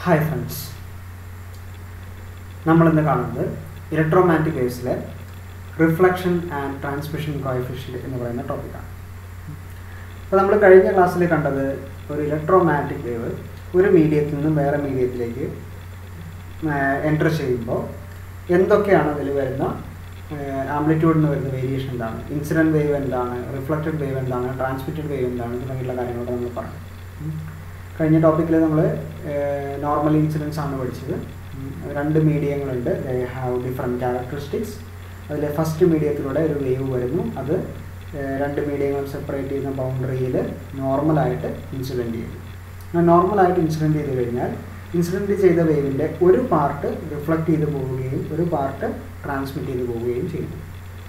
Hi friends, നമ്മൾ ഇന്ന് കാണുന്നത് ഇലക്ട്രോമാഗ്നറ്റിക് വേവ്സിലെ റിഫ്ലക്ഷൻ ആൻഡ് ട്രാൻസ്മിഷൻ കോഎഫിഷ്യന്റ് എന്ന് പറയുന്ന ടോപ്പിക്കാണ്. അപ്പോൾ നമ്മൾ കഴിഞ്ഞ ക്ലാസ്സിൽ കണ്ടത് ഒരു ഇലക്ട്രോമാഗ്നറ്റിക് വേവ് ഒരു മീഡിയത്തിൽ നിന്നും വേറെ മീഡിയത്തിലേക്ക് എൻ്റർ ചെയ്യുമ്പോൾ എന്തൊക്കെയാണ് അതിൽ വരുന്ന ആംപ്ലിറ്റ്യൂഡിന് വരുന്ന വേരിയേഷൻ എന്താണ്, ഇൻസിഡൻറ്റ് വേവ് എന്താണ്, റിഫ്ലക്റ്റഡ് വേവ് എന്താണ്, ട്രാൻസ്മിറ്റഡ് വേവ് എന്താണ് തുടങ്ങിയുള്ള കാര്യങ്ങളൊക്കെ നമ്മൾ പറഞ്ഞു. കഴിഞ്ഞ ടോപ്പിക്കിൽ നമ്മൾ നോർമൽ ഇൻസിഡൻസ് ആണ് പഠിച്ചത്. രണ്ട് മീഡിയങ്ങളുണ്ട്, ദേ ഹാവ് ഡിഫറെൻറ്റ് ക്യാരക്ടറിസ്റ്റിക്സ്. അതിൽ ഫസ്റ്റ് മീഡിയത്തിലൂടെ ഒരു വേവ് വരുന്നു, അത് രണ്ട് മീഡിയങ്ങൾ സെപ്പറേറ്റ് ചെയ്യുന്ന ബൗണ്ടറിയിൽ നോർമലായിട്ട് ഇൻസിഡൻറ്റ് ചെയ്യുന്നു. നോർമലായിട്ട് ഇൻസിഡൻറ്റ് ചെയ്ത് കഴിഞ്ഞാൽ ഇൻസിഡൻറ്റ് ചെയ്ത വേവിൻ്റെ ഒരു പാർട്ട് റിഫ്ലക്റ്റ് ചെയ്ത് പോവുകയും ഒരു പാർട്ട് ട്രാൻസ്മിറ്റ് ചെയ്ത് പോവുകയും ചെയ്യുന്നു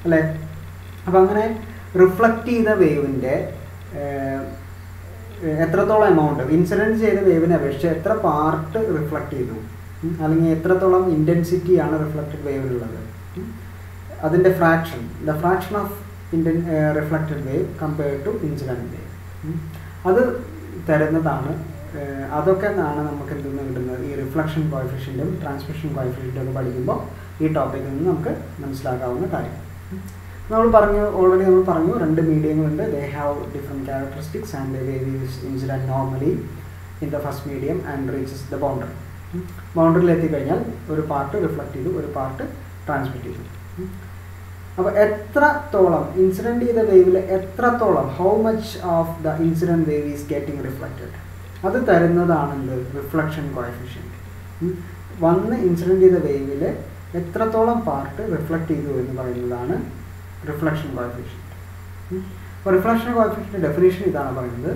അല്ലേ. അപ്പോൾ അങ്ങനെ റിഫ്ലക്റ്റ് ചെയ്ത വേവിൻ്റെ എത്രത്തോളം എമൗണ്ട് ഇൻസിഡൻറ്റ് ചെയ്ത വേവിനെ അപേക്ഷിച്ച് എത്ര പാർട്ട് റിഫ്ലക്റ്റ് ചെയ്തു, അല്ലെങ്കിൽ എത്രത്തോളം ഇൻറ്റൻസിറ്റിയാണ് റിഫ്ലക്റ്റഡ് വേവിലുള്ളത്, അതിൻ്റെ fraction, the fraction of reflected wave compared to incident wave, അത് തരുന്നതാണ്. അതൊക്കെ ആണ് നമുക്ക് എന്തെന്ന് കിട്ടുന്നത് ഈ റിഫ്ലക്ഷൻ കോഎഫിഷ്യൻറ്റും ട്രാൻസ്മിഷൻ കോഎഫിഷ്യൻറ്റും ഒക്കെ പഠിക്കുമ്പോൾ ഈ ടോപ്പിക്കിൽ നിന്ന് നമുക്ക് മനസ്സിലാക്കാവുന്ന കാര്യം. ഓൾറെഡി നമ്മൾ പറഞ്ഞു രണ്ട് മീഡിയങ്ങളുണ്ട്, they have different characteristics and the wave is incident normally in the first medium and reaches the boundary. ബൗണ്ടറിയിൽ എത്തിക്കഴിഞ്ഞാൽ ഒരു പാർട്ട് റിഫ്ലക്റ്റ് ചെയ്തു, ഒരു പാർട്ട് ട്രാൻസ്മിറ്റ് ചെയ്തു. അപ്പോൾ എത്രത്തോളം ഇൻസിഡൻറ്റ് ചെയ്ത വേവിൽ എത്രത്തോളം, how much of the incident wave is getting reflected, അത് തരുന്നതാണെന്ത് റിഫ്ലക്ഷൻ കോഎഫിഷ്യൻറ്റ്. വന്ന് ഇൻസിഡൻറ്റ് ചെയ്ത വേവിൽ എത്രത്തോളം പാർട്ട് റിഫ്ലക്റ്റ് ചെയ്തു എന്ന് പറയുന്നതാണ് റിഫ്ലക്ഷൻ കോഎഫിഷ്യൻറ്റ്. അപ്പോൾ റിഫ്ലക്ഷൻ കോഎഫിഷ്യൻറ്റ് ഡെഫിനേഷൻ ഇതാണ് പറയുന്നത്,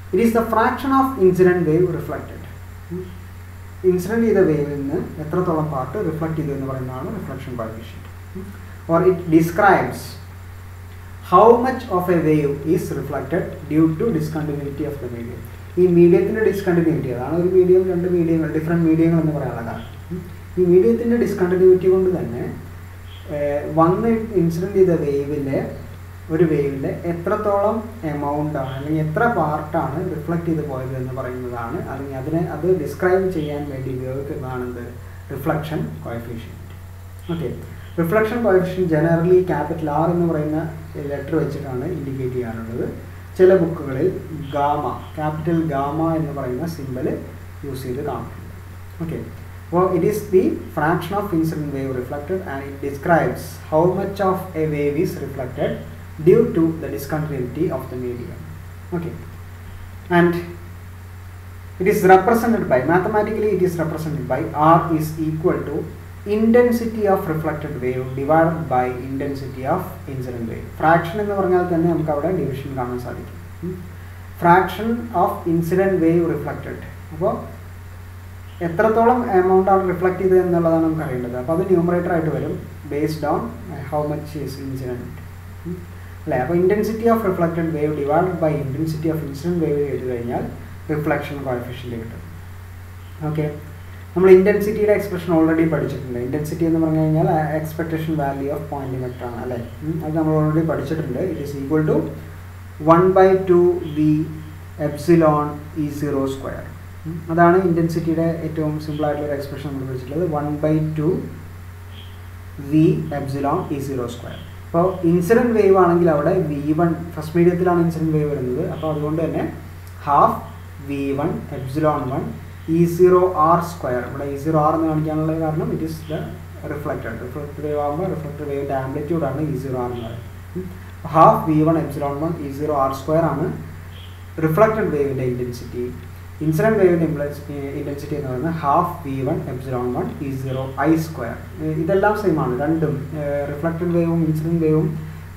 it is the fraction of incident wave reflected. Incident ചെയ്ത വേവിൽ നിന്ന് എത്രത്തോളം പാർട്ട് റിഫ്ലക്റ്റ് ചെയ്തു എന്ന് പറയുന്നതാണ് reflection coefficient. Or it describes how much of a wave is reflected due to discontinuity of the medium. ഈ മീഡിയത്തിൻ്റെ ഡിസ്കണ്ടിന്യൂറ്റി, അതാണ് ഒരു മീഡിയം രണ്ട് മീഡിയങ്ങൾ ഡിഫറെൻറ്റ് മീഡിയങ്ങൾ എന്ന് പറയാനുള്ള കാരണം. ഈ മീഡിയത്തിൻ്റെ ഡിസ്കണ്ടിന്യൂറ്റി കൊണ്ട് തന്നെ വന്ന് ഇൻസിഡൻറ്റ് ചെയ്ത വേവിലെ ഒരു വേവിൻ്റെ എത്രത്തോളം എമൗണ്ടാണ് അല്ലെങ്കിൽ എത്ര പാർട്ടാണ് റിഫ്ലക്റ്റ് ചെയ്ത് പോയത് എന്ന് പറയുന്നതാണ്, അല്ലെങ്കിൽ അത് ഡിസ്ക്രൈബ് ചെയ്യാൻ വേണ്ടി ഉപയോഗിക്കുന്നതാണെന്ത് reflection coefficient. Okay, reflection coefficient generally capital R എന്ന് പറയുന്ന ലെറ്റർ വെച്ചിട്ടാണ് ഇൻഡിക്കേറ്റ് ചെയ്യാനുള്ളത്. ചില ബുക്കുകളിൽ ഗാമ, ക്യാപിറ്റൽ ഗാമ എന്ന് പറയുന്ന സിമ്പൽ യൂസ് ചെയ്ത് കാണിക്കുന്നുണ്ട്. ഓക്കെ, അപ്പോൾ it is the fraction of incident wave reflected and it describes how much of a wave is reflected due to the discontinuity of the medium. Okay, and it is represented by, mathematically it is represented by R is equal to intensity of reflected wave divided by intensity of incident wave. Fraction എന്ന് പറഞ്ഞാൽ തന്നെ നമുക്ക് അവിടെ division കാണാൻ സാധിക്കും. Fraction of incident wave reflected, അപ്പോൾ എത്രത്തോളം amount ആണ് റിഫ്ലക്റ്റ് ചെയ്തത് എന്നുള്ളതാണ് നമുക്ക് അറിയേണ്ടത്. അപ്പോൾ അത് ന്യൂമറേറ്റർ ആയിട്ട് വരും based on how much is incident അല്ലേ. അപ്പോൾ intensity of reflected wave divided by intensity of incident wave ചെയ്ത് കഴിഞ്ഞാൽ റിഫ്ലക്ഷൻ കോഎഫിഷ്യൻറ്റ് കിട്ടും. ഓക്കെ, നമ്മൾ ഇൻറ്റൻസിറ്റിയുടെ എക്സ്പ്രഷൻ ഓൾറെഡി പഠിച്ചിട്ടുണ്ട്. ഇൻറ്റൻസിറ്റി എന്ന് പറഞ്ഞു കഴിഞ്ഞാൽ expectation value of Poynting vector ആണ് അല്ലേ. അത് നമ്മൾ ഓൾറെഡി പഠിച്ചിട്ടുണ്ട്. It is equal to 1/2 V epsilon E0 square. അതാണ് ഇൻറ്റൻസിറ്റിയുടെ ഏറ്റവും സിമ്പിളായിട്ടുള്ളൊരു എക്സ്പ്രഷൻ നമ്മൾ പഠിച്ചിട്ടുള്ളത്, 1/2 V എപ്സിലോൺ E0 സ്ക്വയർ. അപ്പോൾ ഇൻസിഡൻറ്റ് വേവ് ആണെങ്കിൽ അവിടെ V1 ഫസ്റ്റ് മീഡിയത്തിലാണ് ഇൻസിഡൻറ്റ് വേവ് വരുന്നത്. അപ്പോൾ അതുകൊണ്ട് തന്നെ half V1 epsilon 1 E0 R square. ഇവിടെ E0 R എന്ന് കാണിക്കാനുള്ള കാരണം it is the reflected wave ആകുമ്പോൾ റിഫ്ലക്റ്റഡ് വേവിൻ്റെ ആംപ്ലിറ്റ്യൂഡാണ് E0 R എന്ന് പറയുന്നത്. Half V1 epsilon 1 E0 R square ആണ് റിഫ്ലക്റ്റഡ് വേവിൻ്റെ ഇൻറ്റൻസിറ്റി. ഇൻസിഡൻറ്റ് വേവിൻ്റെ ഇൻറ്റൻസിറ്റി എന്ന് പറയുന്നത് half V1 epsilon 1 E0 I square. ഇതെല്ലാം സെയിം ആണ്, രണ്ടും റിഫ്ലക്റ്റഡ് വേവും ഇൻസിഡൻറ്റ് വേവും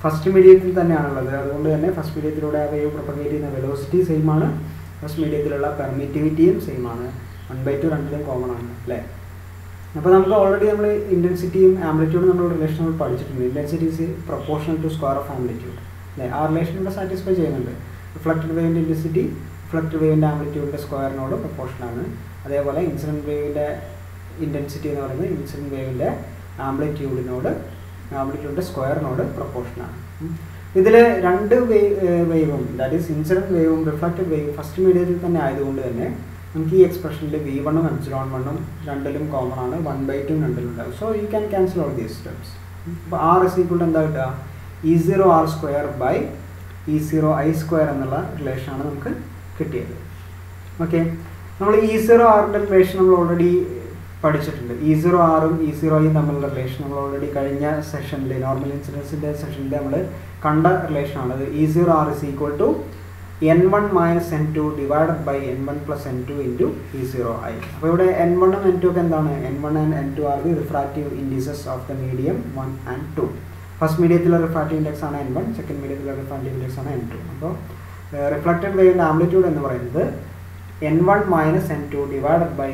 ഫസ്റ്റ് മീഡിയത്തിൽ തന്നെയാണുള്ളത്. അതുകൊണ്ട് തന്നെ ഫസ്റ്റ് മീഡിയത്തിലൂടെ ആ വേവ് പ്രൊപ്പഗേറ്റ് ചെയ്യുന്ന വെലോസിറ്റി സെയിം ആണ്, ഫസ്റ്റ് മീഡിയത്തിലുള്ള പെർമിറ്റിവിറ്റിയും സെയിം ആണ്. 1/2 രണ്ടിലും കോമൺ ആണ് അല്ലേ. അപ്പോൾ നമുക്ക് ഓൾറെഡി നമ്മൾ ഇൻറ്റൻസിറ്റിയും ആംപ്ലിറ്റ്യൂഡും നമ്മൾ റിലേഷൻ പഠിച്ചിട്ടുണ്ട്. Intensity is proportional to square of amplitude അല്ലേ. ആ റിലേഷൻ ഇവിടെ സാറ്റിസ്ഫൈ ചെയ്യുന്നുണ്ട്. റിഫ്ലക്റ്റഡ് വേവിൻ്റെ ഇൻറ്റൻസിറ്റി റിഫ്ലക്റ്റഡ് വേവിൻ്റെ ആംപ്ലിറ്റ്യൂഡിൻ്റെ സ്ക്വയറിനോട് പ്രൊപ്പോർഷനാണ്. അതേപോലെ ഇൻസിഡൻറ്റ് വേവിൻ്റെ ഇൻറ്റൻസിറ്റി എന്ന് പറയുന്നത് ഇൻസിഡൻറ്റ് വേവിൻ്റെ ആംപ്ലിറ്റ്യൂഡിൻ്റെ സ്ക്വയറിനോട് പ്രൊപ്പോർഷനാണ്. ഇതിൽ രണ്ട് വേവും, ദാറ്റ് ഈസ് ഇൻസിഡൻറ്റ് വേവും റിഫ്ലക്റ്റഡ് വേവും ഫസ്റ്റ് മീഡിയത്തിൽ തന്നെ ആയതുകൊണ്ട് തന്നെ നമുക്ക് ഈ എക്സ്പ്രഷനിൽ V1 ഉം ε1 ഉം രണ്ടിലും കോമൺ ആണ്, 1/2 രണ്ടിലും ഉണ്ടാവും. So you can cancel all these terms. അപ്പോൾ R is equal to എന്താ കിട്ടുക, E0R² ബൈ E0I² എന്നുള്ള റിലേഷനാണ് നമുക്ക് കിട്ടിയത്. ഓക്കെ, നമ്മൾ E0Rൻ്റെ റിലേഷൻ നമ്മൾ ഓൾറെഡി പഠിച്ചിട്ടുണ്ട്. E0Rഉം E0Iയും തമ്മിലുള്ള റിലേഷൻ നമ്മൾ ഓൾറെഡി കഴിഞ്ഞ സെഷനിൽ നോർമൽ ഇൻസിഡൻസിൻ്റെ സെഷനിൽ നമ്മൾ കണ്ട റിലേഷനാണ്. അത് E0R is equal to n1 minus n2 divided by n1 plus n2 into E0I. അപ്പോൾ ഇവിടെ n1 ഉം n2 ഒക്കെ എന്താണ്, n1 and n2 are the refractive indices of the medium 1 and 2. First മീഡിയത്തിലെ റിഫ്രാക്റ്റീവ് ഇൻഡെക്സ് ആണ് n1, സെക്കൻഡ് മീഡിയത്തിലെ റിഫ്രാക്റ്റീവ് ഇൻഡെക്സ് ആണ് n2. അപ്പോൾ reflected വേവിൻ്റെ amplitude എന്ന് പറയുന്നത് n1 minus n2 divided by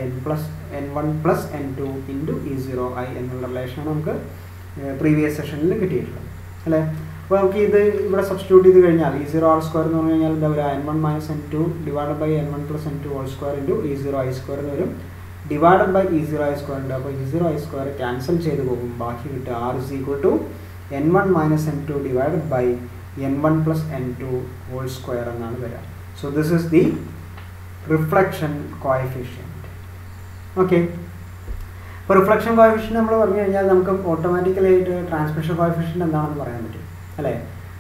n1 plus n2 into E0I എന്നുള്ള റിലേഷനാണ് നമുക്ക് previous സെഷനിൽ കിട്ടിയിട്ടുള്ളത് അല്ലേ. അപ്പോൾ നമുക്ക് ഇത് ഇവിടെ സബ്സ്റ്റിറ്റ്യൂട്ട് ചെയ്ത് കഴിഞ്ഞാൽ E0R² എന്ന് പറഞ്ഞു കഴിഞ്ഞാൽ എന്താ പറയുക, n1 minus n2 divided by n1 plus n2 whole square into E0I² എന്ന് വരും, ഡിവൈഡഡ് ബൈ E0I² ഉണ്ട്. അപ്പോൾ E0I² ക്യാൻസൽ ചെയ്ത് പോകും, ബാക്കി കിട്ടുക R is equal to n1 minus n2 divided by n1 plus n2 whole square എന്നാണ് വരിക. So this is the reflection coefficient. Okay, ഇപ്പോൾ റിഫ്ലക്ഷൻ കോഎഫിഷ്യൻറ്റ് നമ്മൾ പറഞ്ഞു കഴിഞ്ഞാൽ നമുക്ക് ഓട്ടോമാറ്റിക്കലായിട്ട് ട്രാൻസ്മിഷൻ കോഎഫിഷ്യൻറ്റ് എന്താണെന്ന് പറയാൻ പറ്റും അല്ലേ.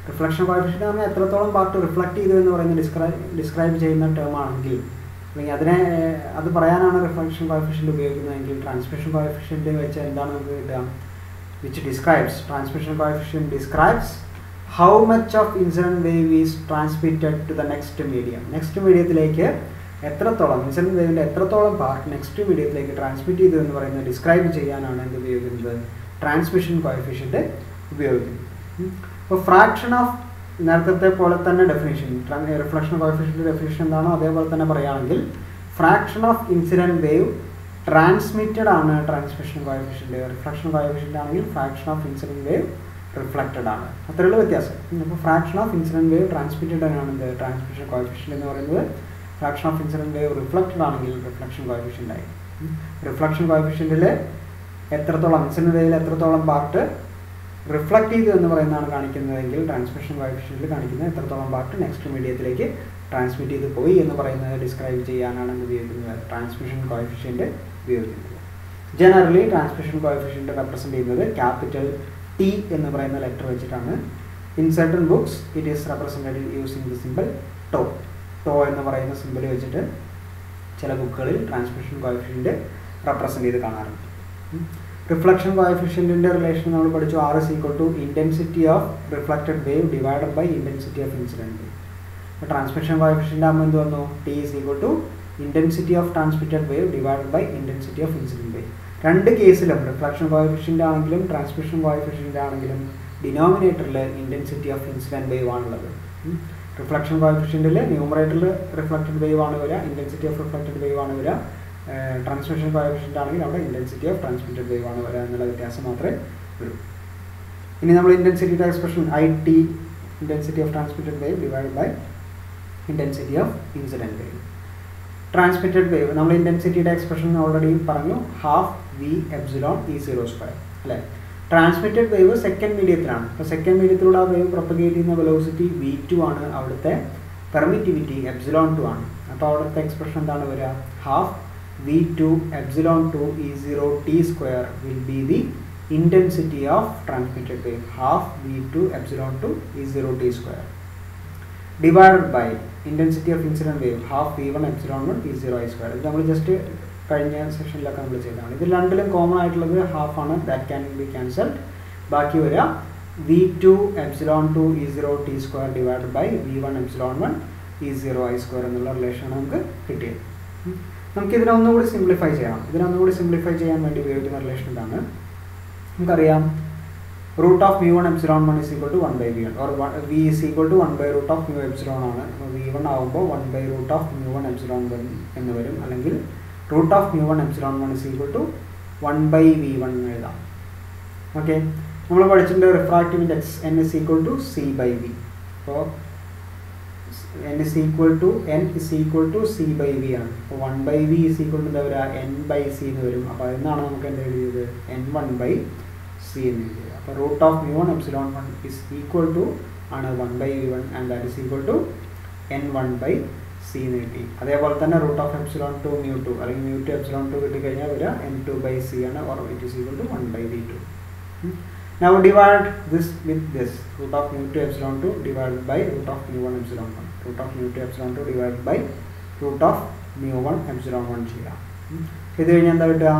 റിഫ്ലക്ഷൻ കോഎഫിഷ്യൻറ്റ് എന്ന് പറഞ്ഞാൽ എത്രത്തോളം പാർട്ട് റിഫ്ലക്റ്റ് ചെയ്തു എന്ന് പറയുന്നത് ഡിസ്ക്രൈബ് ചെയ്യുന്ന ടേം ആണെങ്കിൽ, അല്ലെങ്കിൽ അത് പറയാനാണ് റിഫ്ലക്ഷൻ കോഎഫിഷ്യൻറ്റ് ഉപയോഗിക്കുന്നതെങ്കിൽ ട്രാൻസ്മിഷൻ കോഎഫിഷ്യൻറ്റ് വെച്ച് എന്താണ് നമുക്ക് കിട്ടുക, which describes transmission coefficient describes how much of incident wave is transmitted to the next medium. Next മീഡിയത്തിലേക്ക് എത്രത്തോളം ഇൻസിഡൻറ്റ് വേവിൻ്റെ എത്രത്തോളം പാർട്ട് നെക്സ്റ്റ് മീഡിയത്തിലേക്ക് ട്രാൻസ്മിറ്റ് ചെയ്തു എന്ന് പറയുന്നത് ഡിസ്ക്രൈബ് ചെയ്യാനാണ് എന്ത് ഉപയോഗിക്കുന്നത്, ട്രാൻസ്മിഷൻ കോഎഫിഷ്യൻറ്റ് ഉപയോഗിക്കുന്നത്. അപ്പോൾ ഫ്രാക്ഷൻ ഓഫ് നേരത്തെ പോലെ തന്നെ ഡെഫിനിഷൻ, റിഫ്ലക്ഷൻ കോഎഫിഷ്യൻറ്റ് ഡെഫിനിഷൻ എന്താണോ അതേപോലെ തന്നെ പറയുകയാണെങ്കിൽ fraction of incident wave transmitted ആണ് ട്രാൻസ്മിഷൻ കോഎഫിഷ്യൻറ്റ്, റിഫ്ലക്ഷൻ കോഎഫിഷ്യൻറ്റ് ആണെങ്കിൽ fraction of incident wave reflected ആണ്. അത്രയുള്ള വ്യത്യാസം. അപ്പോൾ fraction of incident wave transmitted ആണ് എന്ത് ട്രാൻസ്മിഷൻ കോഎഫിഷ്യൻറ്റ് എന്ന് പറയുന്നത്, fraction of incident wave reflected ആണെങ്കിൽ റിഫ്ലക്ഷൻ കോഎഫിഷ്യൻ്റ് ആയി. റിഫ്ലക്ഷൻ കോഎഫിഷ്യൻറ്റിൽ എത്രത്തോളം ഇൻസിഡൻറ്റ് വേവിൽ എത്രത്തോളം പാർട്ട് റിഫ്ലക്റ്റ് ചെയ്തു എന്ന് പറയുന്നതാണ് കാണിക്കുന്നതെങ്കിൽ ട്രാൻസ്മിഷൻ കോഎഫിഷ്യൻറ്റിൽ കാണിക്കുന്നത് എത്രത്തോളം പാർട്ട് നെക്സ്റ്റ് മീഡിയത്തിലേക്ക് ട്രാൻസ്മിറ്റ് ചെയ്ത് പോയി എന്ന് പറയുന്നത് ഡിസ്ക്രൈബ് ചെയ്യാനാണ് ഉപയോഗിക്കുന്നത്, ട്രാൻസ്മിഷൻ കോഎഫിഷ്യൻറ്റ് ഉപയോഗിക്കുന്നത്. ജനറലി ട്രാൻസ്മിഷൻ കോഎഫിഷ്യൻറ്റ് റെപ്രസെൻറ്റ് ചെയ്യുന്നത് ക്യാപിറ്റൽ T എന്ന് പറയുന്ന ലെറ്റർ വെച്ചിട്ടാണ്. In certain books it is represented using the simple tau എന്ന് പറയുന്ന സിമ്പിൾ വെച്ചിട്ട് ചില ബുക്കുകളിൽ ട്രാൻസ്മിഷൻ കോഎഫിഷ്യൻറ്റ് റെപ്രസെൻറ്റ് ചെയ്ത് കാണാറുണ്ട്. റിഫ്ലക്ഷൻ കോഎഫിഷ്യൻറ്റിൻ്റെ റിലേഷൻ നമ്മൾ പഠിച്ചു, R is equal to intensity of reflected wave divided by intensity of incident wave. അപ്പോൾ ട്രാൻസ്മിഷൻ കോഎഫിഷ്യൻ്റ് ആകുമ്പോൾ എന്ത് വന്നു, T is equal to intensity of transmitted wave divided by intensity of incident wave. രണ്ട് കേസിലും reflection coefficient ആണെങ്കിലും transmission coefficient ആണെങ്കിലും ഡിനോമിനേറ്ററിൽ intensity of incident wave ആണുള്ളത്. റിഫ്ലക്ഷൻ കോഎഫിഷ്യൻറ്റിൽ ന്യൂമറേറ്ററിൽ റിഫ്ലക്റ്റഡ് വേവ് ആണ് വരിക, ഇൻറ്റൻസിറ്റി ഓഫ് റിഫ്ലക്റ്റഡ് വേവ് ആണ് വരിക. ട്രാൻസ്മിഷൻ കോഎഫിഷ്യൻ്റ് ആണെങ്കിൽ അവിടെ ഇൻറ്റൻസിറ്റി ഓഫ് ട്രാൻസ്മിറ്റഡ് വേവ് ആണ് വരിക എന്നുള്ള വ്യത്യാസം മാത്രമേ വരൂ. ഇനി നമ്മൾ ഇൻറ്റൻസിറ്റിയുടെ expression IT intensity of transmitted wave divide by intensity of incident wave. Transmitted wave നമ്മൾ ഇൻറ്റൻസിറ്റിയുടെ എക്സ്പ്രഷൻ ഓൾറെഡി പറഞ്ഞു, ½ V എപ്സിലോൺ E0² അല്ലേ. ട്രാൻസ്മിറ്റഡ് വേവ് സെക്കൻഡ് മീഡിയത്തിലാണ്. അപ്പോൾ സെക്കൻഡ് മീഡിയത്തിലൂടെ ആ വേവ് പ്രൊപ്പഗേറ്റ് ചെയ്യുന്ന വെലോസിറ്റി V2 ആണ്, അവിടുത്തെ പെർമിറ്റിവിറ്റി ε2 ആണ്. അപ്പോൾ അവിടുത്തെ എക്സ്പ്രഷൻ എന്താണ് വരിക, ½ V2 ε2 E0T² will be the intensity of transmitted wave, ½ V2 ε2 E0T² divided by intensity of incident wave, ½ V1 ε1 E0I². ഇത് നമ്മൾ ജസ്റ്റ് കഴിഞ്ഞ സെഷനിലൊക്കെ നമ്മൾ ചെയ്തതാണ്. ഇത് രണ്ടിലും കോമൺ ആയിട്ടുള്ളത് ഹാഫ് ആണ്, ദാറ്റ് ക്യാൻ ബി ക്യാൻസൽഡ്. ബാക്കി വരിക V2 ε2 E0T² divided by V1 ε1 E0I² എന്നുള്ള റിലേഷനാണ് നമുക്ക് കിട്ടിയത്. നമുക്കിതിനെ ഒന്നുകൂടി സിംപ്ലിഫൈ ചെയ്യണം. ഇതിനൊന്നുകൂടി സിംപ്ലിഫൈ ചെയ്യാൻ വേണ്ടി ഉപയോഗിക്കുന്ന റിലേഷൻ ഇതാണ്. നമുക്കറിയാം root of mu1 epsilon 1 is equal to 1 by v1, or v is equal to 1 by root of mu epsilon ആണ്. v1 ആകുമ്പോൾ 1 by root of mu1 epsilon 1 എന്ന് വരും, അല്ലെങ്കിൽ root of mu1 epsilon 1 is equal to 1 by v1 എന്ന് എഴുതാം. Okay, നമ്മൾ പഠിച്ചിട്ടുണ്ട് refractive index n is equal to c by v. അപ്പോൾ n is equal to c by v ആണ്. അപ്പോൾ 1 by v is equal to എന്താ വരിക, n by c എന്ന് വരും. അപ്പോൾ അതിനാണ് നമുക്ക് എന്താ എഴുതിയത്, n1 by c എന്ന് എഴുതിയത്. അപ്പോൾ root of mu1 epsilon 1 is equal to ആണ് 1 by v1 and that is equal to n1 by c എന്ന് കിട്ടി. അതേപോലെ തന്നെ root of epsilon two mu two അല്ലെങ്കിൽ മ്യൂ ടു എപ്സിലോൺ ടു കിട്ടിക്കഴിഞ്ഞാൽ വരിക n2/c ആണ്, or it is equal to 1/v2. Now divide this with this, root of mu 2 epsilon 2 divided by root of mu 1 epsilon 1, root of mu 2 epsilon 2 divided by root of mu 1 epsilon 1 ചെയ്യാം. ഇത് കഴിഞ്ഞാൽ എന്താ കിട്ടുക?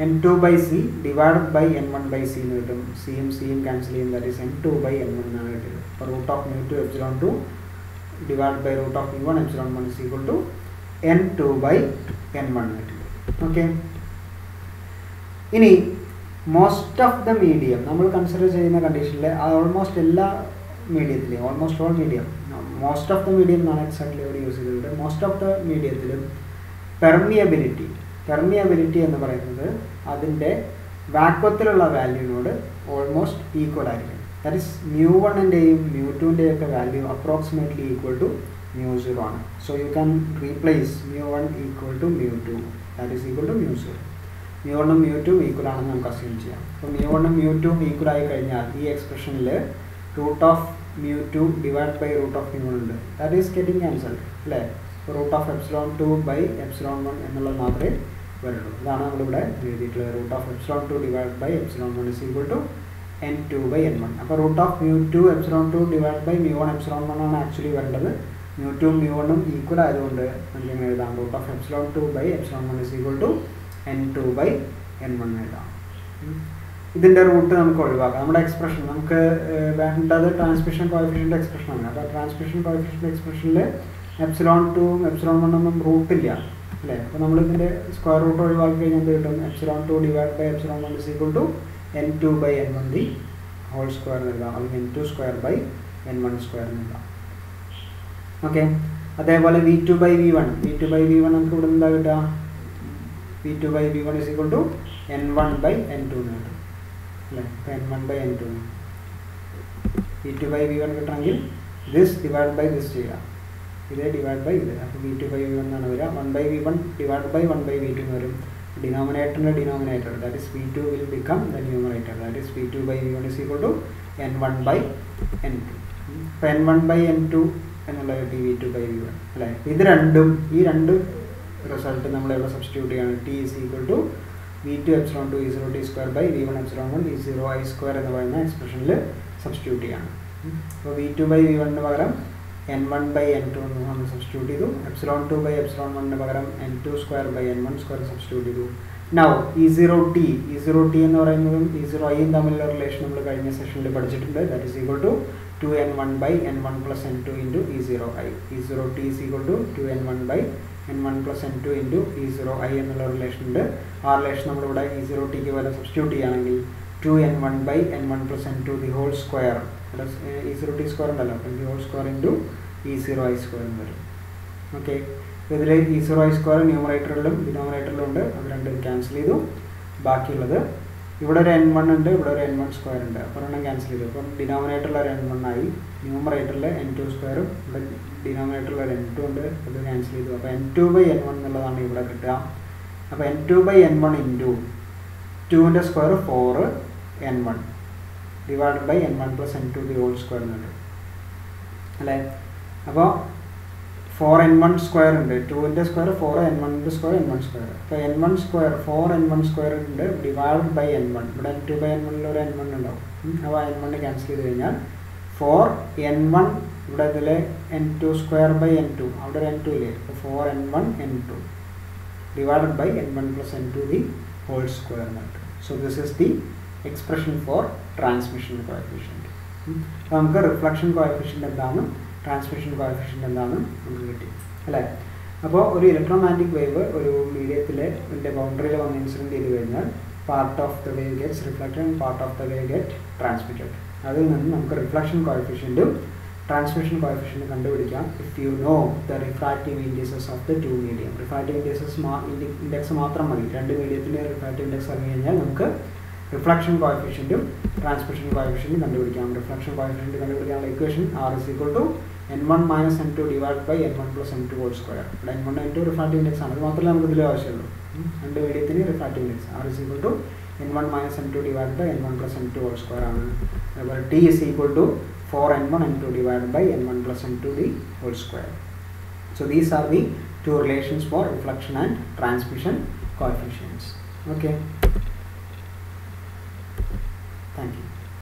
n2/c divided by n1/c എന്ന് കിട്ടും. സിയും സിയും cancel ചെയ്യും, ദാറ്റ് ഈസ് n2/n1 എന്നാണ് കിട്ടിയത്. അപ്പോൾ root of mu 2 epsilon 2 divided by root of mu 1 epsilon 1 is equal to n2/n1 കിട്ടും. ഓക്കെ, ഇനി മോസ്റ്റ് ഓഫ് ദ മീഡിയം നമ്മൾ കൺസിഡർ ചെയ്യുന്ന കണ്ടീഷനിൽ ഓൾമോസ്റ്റ് എല്ലാ മീഡിയത്തിലും, almost all medium, most of the medium എന്നാണ് എക്സാക്ട്ലി ഇവിടെ യൂസ് ചെയ്തിട്ടുണ്ട്. മോസ്റ്റ് ഓഫ് ദ മീഡിയത്തിലും പെർമിയബിലിറ്റി എന്ന് പറയുന്നത് അതിൻ്റെ വാക്വത്തിലുള്ള വാല്യൂവിനോട് ഓൾമോസ്റ്റ് ഈക്വൽ ആയിരിക്കും. ദാറ്റ് ഈസ് mu 1-ൻ്റെയും mu 2-ൻ്റെയും ഒക്കെ value approximately equal to mu 0 ആണ്. So you can replace mu 1 equal to mu 2, that is equal to mu 0. mu 1 ഉം mu 2 ഉം ഈക്വൽ ആണെന്ന് നമുക്ക് അസ്യൂം ചെയ്യാം. അപ്പോൾ mu 1 ഉം mu 2 ഉം ഈക്വൽ ആയി കഴിഞ്ഞാൽ ഈ എക്സ്പ്രഷനിൽ root of mu 2 divide by root of mu 1 ഉണ്ട്, ദാറ്റ് ഈസ് ഗെറ്റിംഗ് ക്യാൻസൽഡ് അല്ലേ. Root of epsilon 2 by epsilon 1 എന്നുള്ളത് മാത്രമേ വരുള്ളൂ. ഇതാണ് നമ്മളിവിടെ എഴുതിയിട്ടുള്ളത്. Root of epsilon 2 divide by epsilon 1 is equal to n2/n1. അപ്പോൾ root of mu 2 epsilon 2 divide by mu 1 epsilon 1 ആണ് ആക്ച്വലി വരേണ്ടത്. mu 2 mu 1 ഉം ഈക്വൽ ആയതുകൊണ്ട് നമുക്ക് എങ്ങനെ എഴുതാം? Root of epsilon 2 by epsilon 1 is equal to n2/n1 എഴുതാം. ഇതിൻ്റെ റൂട്ട് നമുക്ക് ഒഴിവാക്കാം. നമ്മുടെ എക്സ്പ്രഷൻ നമുക്ക് വേണ്ടത് ട്രാൻസ്മിഷൻ കോഎഫിഷ്യൻ്റ് എക്സ്പ്രഷനാണ്. അപ്പോൾ ട്രാൻസ്മിഷൻ കോഎഫിഷ്യൻ്റ് എക്സ്പ്രഷനിൽ എപ്സിലോൺ 2 എപ്സിലോൺ 1 ഒന്നും റൂട്ടില്ല അല്ലേ. അപ്പോൾ നമ്മളിതിൻ്റെ സ്ക്വയർ റൂട്ട് ഒഴിവാക്കി കഴിഞ്ഞാൽ എന്ത് കിട്ടും? Epsilon 2 divide by epsilon 1 is equal to n2/n1 the whole square എഴുതാം, അല്ലെങ്കിൽ n2/n1² എഴുതാം. ഓക്കെ, അതേപോലെ v2/v1 നമുക്ക് ഇവിടെ എന്താ കിട്ടുക? v2/v1 is equal to n1/n2 എന്ന് കിട്ടും അല്ലേ. അപ്പോൾ n1/n2 v2/v1 കിട്ടണമെങ്കിൽ this ഡിവൈഡ് ബൈ this ചെയ്യാം, ഇതേ ഡിവൈഡ് ബൈ ഇത്. അപ്പോൾ v2/v1 എന്നാണ് വരിക. 1/v1 ഡിവൈഡ് ബൈ 1/v2 എന്ന് വരും. ഡിനോമിനേറ്ററിൻ്റെ denominator that is v2 will become the numerator, that is v2/v1 is equal to n1/n2. അപ്പോൾ n1/n2 എന്നുള്ള കിട്ടി v2/v1 അല്ലേ. ഇത് രണ്ടും, ഈ രണ്ട് റിസൾട്ട് നമ്മൾ എവിടെ സബ്സ്റ്റിറ്റ്യൂട്ട് ചെയ്യാണ്? t is equal to v2 epsilon 2 e0 t square by v1 epsilon 1 e0 I square എന്ന് പറയുന്ന എക്സ്പ്രഷനിൽ സബ്സ്റ്റിറ്റ്യൂട്ട് ചെയ്യാണ്. അപ്പോൾ v2/v1 പകരം n1/n2 എന്ന് നമ്മൾ സബ്സ്റ്റിറ്റ്യൂട്ട് ചെയ്തു. epsilon 2/epsilon 1 പകരം n2/n1² സബ്സ്റ്റിറ്റ്യൂട്ട് ചെയ്തു. നൗ e0t എന്ന് പറയുന്നതും e0iയും തമ്മിലുള്ള റിലേഷൻ നമ്മൾ കഴിഞ്ഞ സെഷനിൽ പഠിച്ചിട്ടുണ്ട്. That is equal to 2n1/n1 plus n2 into e0i. e0t is equal to 2n1/n1 plus n2 into e0i എന്നുള്ള റിലേഷൻ ഉണ്ട്. ആ റിലേഷൻ നമ്മളിവിടെ e0tക്ക് പോലെ സബ്സ്റ്റിറ്റ്യൂട്ട് ചെയ്യുകയാണെങ്കിൽ 2n1/n1 plus n2 the whole square plus e0t square ഉണ്ടല്ലോ, അപ്പം the whole square into e0i square എന്ന് വരും. ഓക്കെ, ഇതിൽ e0i സ്ക്വയർ ന്യൂമറേറ്ററിലും ഡിനോമിനേറ്ററിലും ഉണ്ട്, അത് രണ്ടും ക്യാൻസൽ ചെയ്തു. ബാക്കിയുള്ളത് ഇവിടെ ഒരു n1 ഉണ്ട്, ഇവിടെ ഒരു n1² ഉണ്ട്. അപ്പോൾ രണ്ടും ക്യാൻസൽ ചെയ്തു. അപ്പം ഡിനോമിനേറ്ററിൽ ഒരു n1 ആയി, ന്യൂമറേറ്ററിൽ n2²ഉം ഇവിടെ ഡിനോമിനേറ്ററിൽ ഒരു n2 ഉണ്ട്, അത് ക്യാൻസൽ ചെയ്തു. അപ്പോൾ n2/n1 എന്നുള്ളതാണ് ഇവിടെ കിട്ടുക. അപ്പോൾ n2/n1 ഇൻറ്റു 2ൻ്റെ square 4n1 divide by n1 plus n2 the whole square എന്നുണ്ട് അല്ലേ. അപ്പോൾ 4n1² ഉണ്ട്, 2ൻ്റെ സ്ക്വയർ 4, n1ൻ്റെ സ്ക്വയർ n1². അപ്പോൾ n1², 4n1² ഉണ്ട് ഡിവൈഡ് ബൈ n1. ഇവിടെ n2/n1 ഒരു n1 ഉണ്ടാവും. അപ്പോൾ n1 ക്യാൻസൽ ചെയ്ത് കഴിഞ്ഞാൽ 4n1, ഇവിടെ ഇതിൽ n2²/n2, അവിടെ ഒരു n2 ഇല്ലേ, അപ്പോൾ 4n1n2 divided by n1 plus n2 the whole square method. So this is the expression for transmission coefficient. നമുക്ക് റിഫ്ലക്ഷൻ കോഎഫിഷ്യൻ്റ് എന്താണ്, ട്രാൻസ്മിഷൻ കോഎഫിഷ്യൻ്റ് എന്താണ് നമുക്ക് കിട്ടി അല്ലേ. അപ്പോൾ ഒരു ഇലക്ട്രോമാഗ്നറ്റിക് വേവ് ഒരു മീഡിയത്തിലെ ബൗണ്ടറിയിൽ വന്ന് ഇൻസിഡൻറ്റ് ചെയ്ത് കഴിഞ്ഞാൽ part of the wave gets reflected and part of the wave get transmitted. അതിൽ നിന്ന് നമുക്ക് റിഫ്ലക്ഷൻ കോഎഫിഷ്യൻറ്റും ട്രാൻസ്മിഷൻ കോഎഫിഷ്യൻ്റ് കണ്ടുപിടിക്കാം if you know the refractive indices of the two medium. Refractive index മാത്രം മതി, രണ്ട് മീഡിയത്തിൻ്റെ റിഫ്രാക്റ്റീവ് ഇൻഡെക്സ് അറിഞ്ഞു കഴിഞ്ഞാൽ നമുക്ക് റിഫ്ലക്ഷൻ കോഎഫിഷ്യൻറ്റും ട്രാൻസ്മിഷൻ കോഎഫിഷ്യൻറ്റും കണ്ടുപിടിക്കാം. റിഫ്ലക്ഷൻ കോഎഫിഷ്യൻറ്റ് കണ്ടുപിടിക്കാനുള്ള equation r is equal to n1 minus n2 divided by n1 plus n2 whole square. ഇവിടെ n1 n2 refractive index ആണ്, അത് മാത്രമേ നമുക്ക് ഇതിൽ ആവശ്യമുള്ളൂ. രണ്ട് മീഡിയത്തിന് refractive index r is equal to n1 minus n2 divided by n1 plus n2 whole square ആണ്. അതുപോലെ t is equal to 4n1 n2 divided by n1 plus n2 the whole square. So these are the two relations for reflection and transmission coefficients. Okay. Thank you.